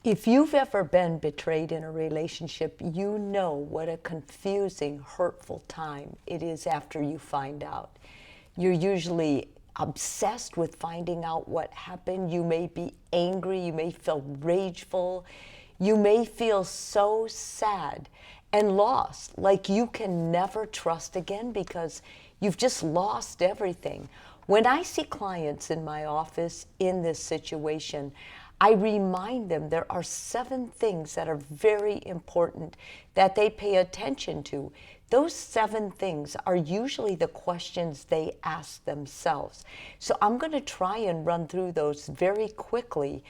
If you've ever been betrayed in a relationship, you know what a confusing, hurtful time it is after you find out. You're usually obsessed with finding out what happened. You may be angry, you may feel rageful, you may feel so sad and lost, like you can never trust again because you've just lost everything. When I see clients in my office in this situation, I remind them there are 7 things that are very important that they pay attention to. Those 7 things are usually the questions they ask themselves. So I'm going to try and run through those very quickly,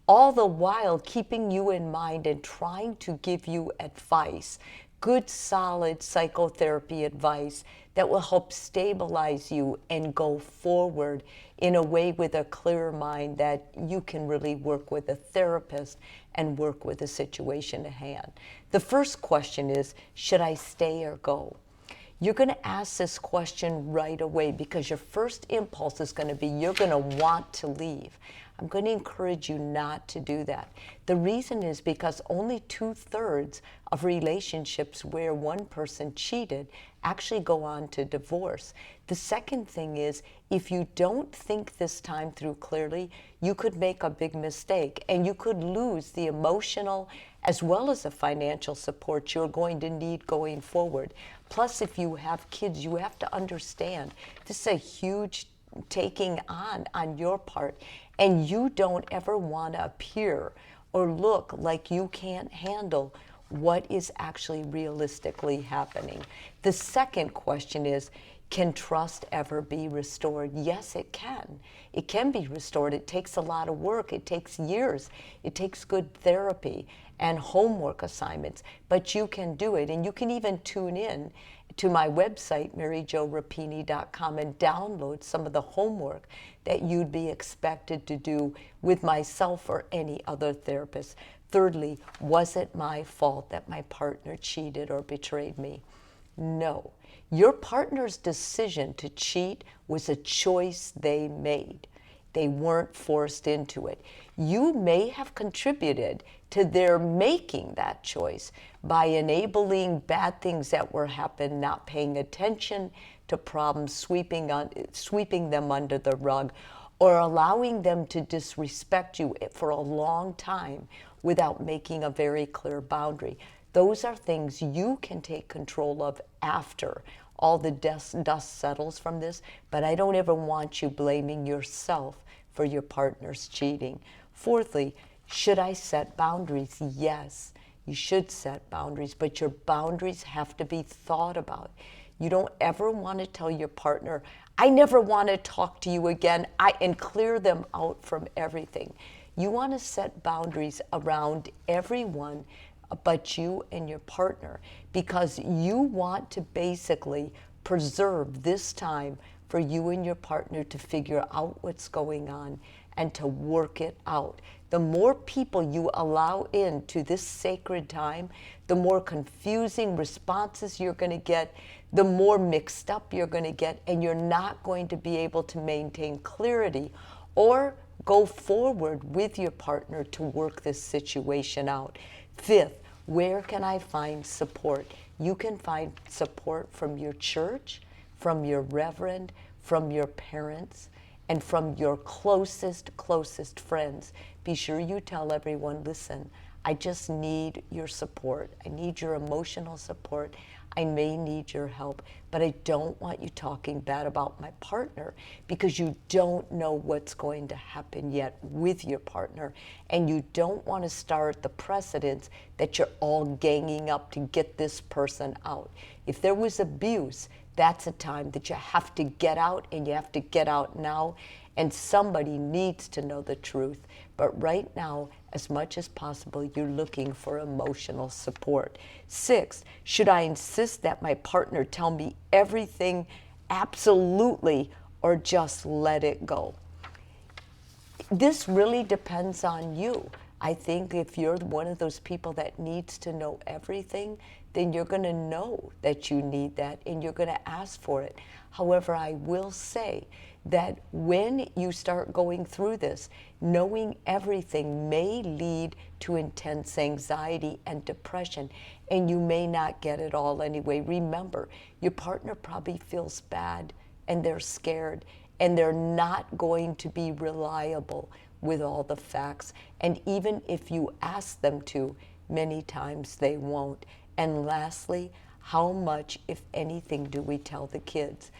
all the while keeping you in mind and trying to give you advice, good, solid psychotherapy advice that will help stabilize you and go forward in a way with a clearer mind that you can really work with a therapist and work with the situation at hand. The first question is, should I stay or go? You're going to ask this question right away because your first impulse is going to be you're going to want to leave. I'm going to encourage you not to do that. The reason is because only 2/3 of relationships where one person cheated actually go on to divorce. The second thing is, if you don't think this time through clearly, you could make a big mistake and you could lose the emotional as well as the financial support you're going to need going forward. Plus, if you have kids, you have to understand this is a huge taking on your part, and you don't ever want to appear or look like you can't handle what is actually realistically happening. The second question is, can trust ever be restored? Yes, it can. It can be restored. It takes a lot of work. It takes years. It takes good therapy and homework assignments, but you can do it. And you can even tune in to my website, maryjorapini.com, and download some of the homework that you'd be expected to do with myself or any other therapist. Thirdly, was it my fault that my partner cheated or betrayed me? No. Your partner's decision to cheat was a choice they made. They weren't forced into it. You may have contributed to their making that choice by enabling bad things that were happening, not paying attention to problems, sweeping them under the rug, or allowing them to disrespect you for a long time without making a very clear boundary. Those are things you can take control of after all the dust settles from this, but I don't ever want you blaming yourself for your partner's cheating. Fourthly, should I set boundaries? Yes, you should set boundaries, but your boundaries have to be thought about. You don't ever want to tell your partner, I never want to talk to you again, and clear them out from everything. You want to set boundaries around everyone but you and your partner, because you want to basically preserve this time for you and your partner to figure out what's going on and to work it out. The more people you allow into this sacred time, the more confusing responses you're going to get, the more mixed up you're going to get, and you're not going to be able to maintain clarity or go forward with your partner to work this situation out. Fifth, where can I find support? You can find support from your church, from your reverend, from your parents, and from your closest friends. Be sure you tell everyone, listen, I just need your support. I need your emotional support. I may need your help, but I don't want you talking bad about my partner because you don't know what's going to happen yet with your partner, and you don't want to start the precedence that you're all ganging up to get this person out. If there was abuse, that's a time that you have to get out, and you have to get out now, and somebody needs to know the truth. But right now, as much as possible, you're looking for emotional support. Sixth, should I insist that my partner tell me everything absolutely or just let it go? This really depends on you. I think if you're one of those people that needs to know everything, then you're going to know that you need that and you're going to ask for it. However, I will say that when you start going through this, knowing everything may lead to intense anxiety and depression, and you may not get it all anyway. Remember, your partner probably feels bad and they're scared and they're not going to be reliable with all the facts. And even if you ask them to, many times they won't. And lastly, how much, if anything, do we tell the kids?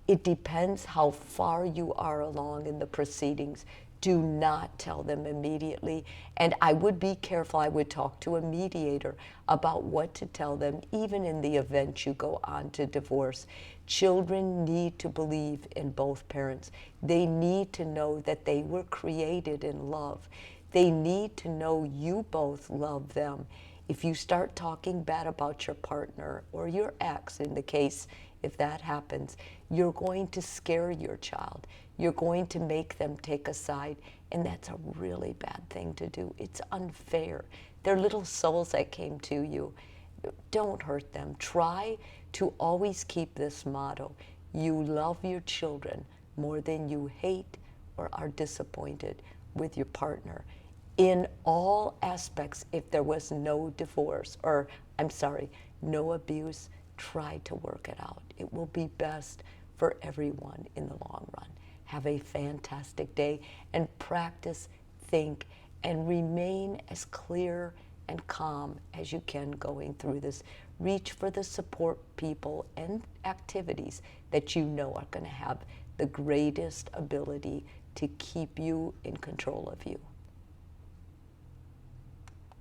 It depends how far you are along in the proceedings. Do not tell them immediately. And I would be careful. I would talk to a mediator about what to tell them, even in the event you go on to divorce. Children need to believe in both parents. They need to know that they were created in love. They need to know you both love them. If you start talking bad about your partner or your ex, in the case if that happens, you're going to scare your child. You're going to make them take a side, and that's a really bad thing to do. It's unfair. They're little souls that came to you. Don't hurt them. Try to always keep this motto: you love your children more than you hate or are disappointed with your partner. In all aspects, if there was no divorce, or I'm sorry, no abuse, try to work it out. It will be best for everyone in the long run. Have a fantastic day and practice, think, and remain as clear and calm as you can going through this. Reach for the support people and activities that you know are going to have the greatest ability to keep you in control of you.